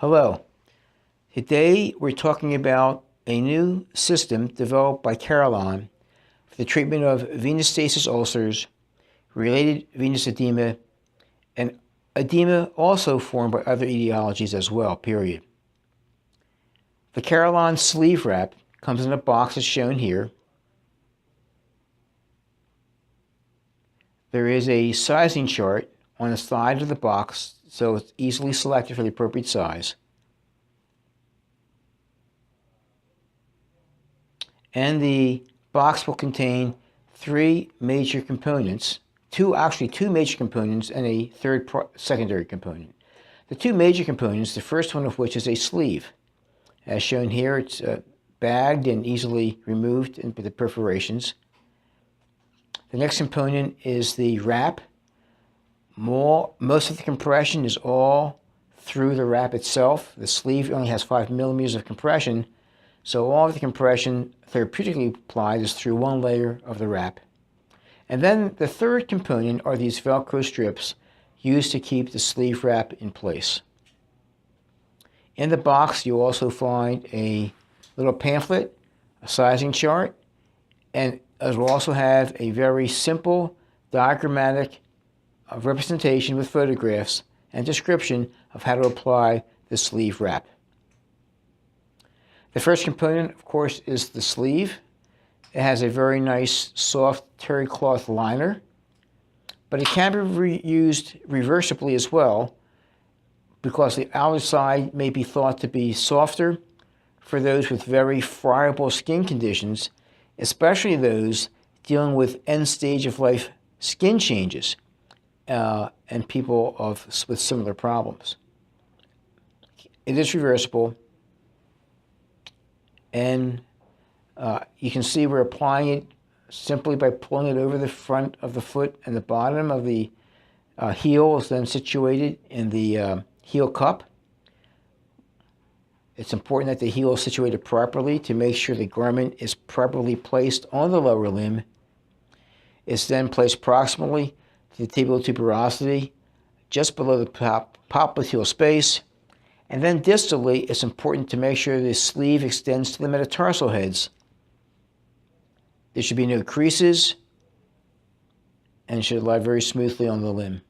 Hello. Today we're talking about a new system developed by Carolon for the treatment of venous stasis ulcers, related venous edema, and edema also formed by other etiologies as well, period. The Carolon sleeve wrap comes in a box as shown here. There is a sizing chart on the side of the box, so it's easily selected for the appropriate size. And the box will contain three major components, two major components and a third secondary component. The two major components, the first one of which is a sleeve. As shown here, it's bagged and easily removed with the perforations. The next component is the wrap. Most of the compression is all through the wrap itself. The sleeve only has 5 millimeters of compression, so all of the compression therapeutically applied is through one layer of the wrap. And then the third component are these Velcro strips used to keep the sleeve wrap in place. In the box, you'll also find a little pamphlet, a sizing chart, and it will also have a very simple diagrammatic representation with photographs and description of how to apply the sleeve wrap. The first component, of course, is the sleeve. It has a very nice soft terry cloth liner, but it can be used reversibly as well because the outer side may be thought to be softer for those with very friable skin conditions, especially those dealing with end stage of life skin changes and people with similar problems. It is reversible, and you can see we're applying it simply by pulling it over the front of the foot, and the bottom of the heel is then situated in the heel cup. It's important that the heel is situated properly to make sure the garment is properly placed on the lower limb. It's then placed proximally to the tibial tuberosity, just below the popliteal space. And then distally, it's important to make sure the sleeve extends to the metatarsal heads. There should be no creases, and it should lie very smoothly on the limb.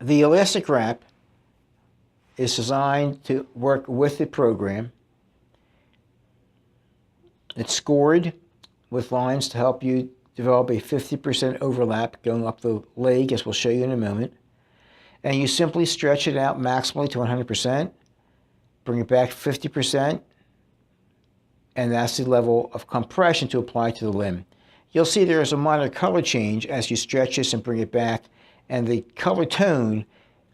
The elastic wrap is designed to work with the program. It's scored with lines to help you develop a 50% overlap going up the leg, as we'll show you in a moment. And you simply stretch it out maximally to 100%, bring it back 50%, and that's the level of compression to apply to the limb. You'll see there is a minor color change as you stretch this and bring it back, and the color tone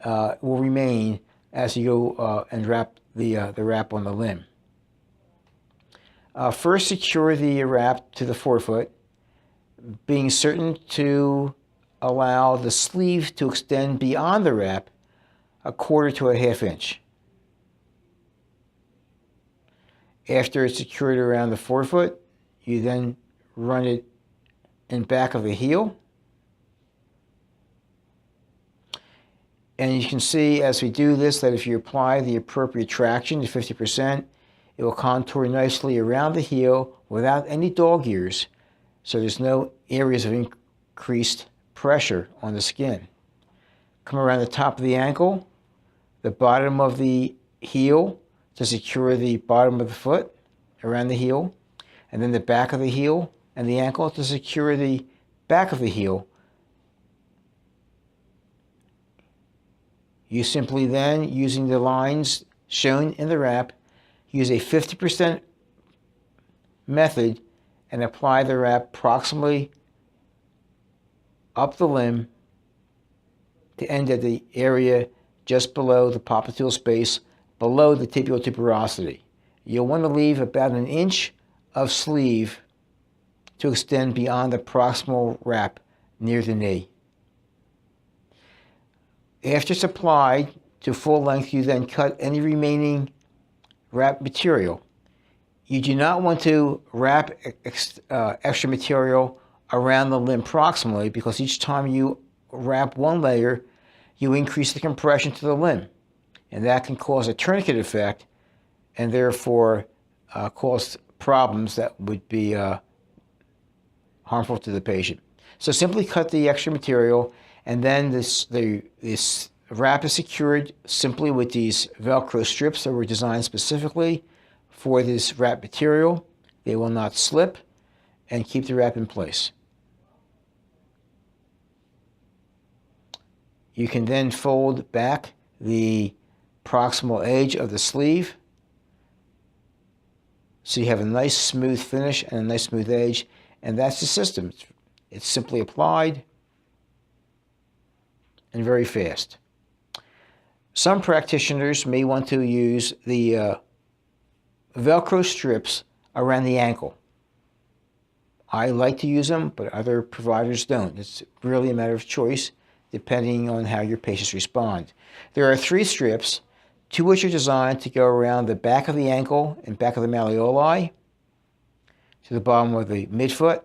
will remain as you go and wrap the wrap on the limb. First, secure the wrap to the forefoot, being certain to allow the sleeve to extend beyond the wrap 1/4 to 1/2 inch. After it's secured around the forefoot, you then run it in back of the heel. And you can see as we do this that if you apply the appropriate traction to 50%, it will contour nicely around the heel without any dog ears, so there's no areas of increased pressure on the skin. Come around the top of the ankle, the bottom of the heel to secure the bottom of the foot around the heel, and then the back of the heel and the ankle to secure the back of the heel. You simply then, using the lines shown in the wrap, use a 50% method and apply the wrap proximally up the limb to end at the area just below the popliteal space, below the tibial tuberosity. You'll want to leave about 1 inch of sleeve to extend beyond the proximal wrap near the knee. After it's applied to full length, you then cut any remaining wrap material. You do not want to wrap extra material around the limb proximally, because each time you wrap one layer, you increase the compression to the limb. And that can cause a tourniquet effect and therefore cause problems that would be harmful to the patient. So simply cut the extra material, and then this wrap is secured simply with these Velcro strips that were designed specifically for this wrap material. They will not slip and keep the wrap in place. You can then fold back the proximal edge of the sleeve so you have a nice smooth finish and a nice smooth edge, and that's the system. It's simply applied and very fast. Some practitioners may want to use the Velcro strips around the ankle. I like to use them, but other providers don't. It's really a matter of choice, depending on how your patients respond. There are 3 strips, 2 which are designed to go around the back of the ankle and back of the malleoli to the bottom of the midfoot.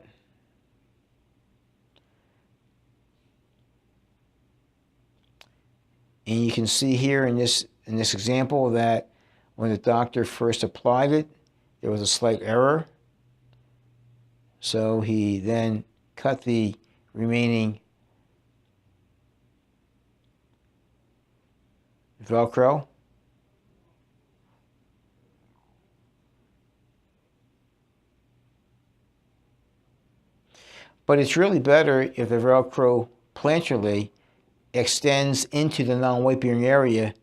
And you can see here in this example that when the doctor first applied it, there was a slight error. So he then cut the remaining Velcro. But it's really better if the Velcro plantarly extends into the non-weight bearing area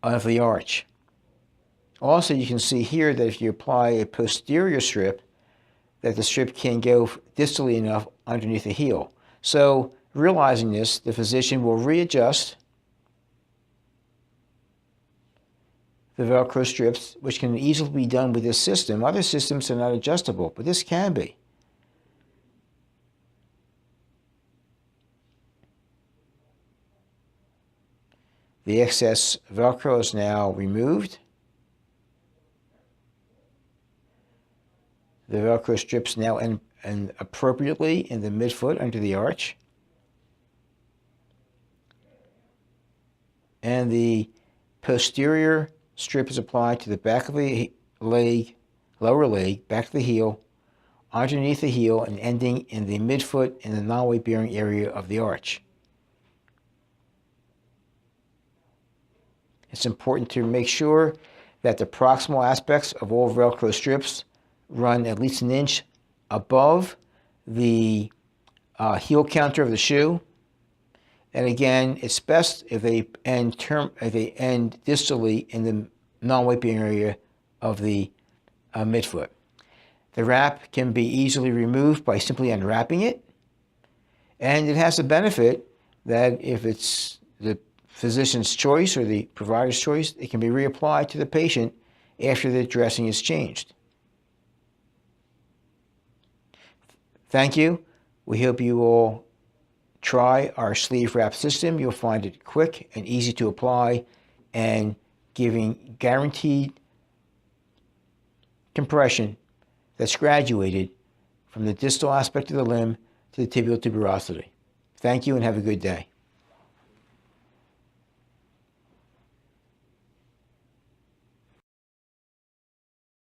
of the arch. Also, you can see here that if you apply a posterior strip, that the strip can go distally enough underneath the heel. So realizing this, the physician will readjust the Velcro strips, which can easily be done with this system. Other systems are not adjustable, but this can be. The excess Velcro is now removed. The Velcro strips now end appropriately in the midfoot under the arch. And the posterior strip is applied to the back of the leg, lower leg, back of the heel, underneath the heel, and ending in the midfoot in the non-weight bearing area of the arch. It's important to make sure that the proximal aspects of all Velcro strips run at least an inch above the heel counter of the shoe. And again, it's best if they end distally in the non-weight bearing area of the midfoot. The wrap can be easily removed by simply unwrapping it, and it has the benefit that if it's the physician's choice or the provider's choice, it can be reapplied to the patient after the dressing is changed. Thank you. We hope you all try our sleeve wrap system. You'll find it quick and easy to apply and giving guaranteed compression that's graduated from the distal aspect of the limb to the tibial tuberosity. Thank you and have a good day.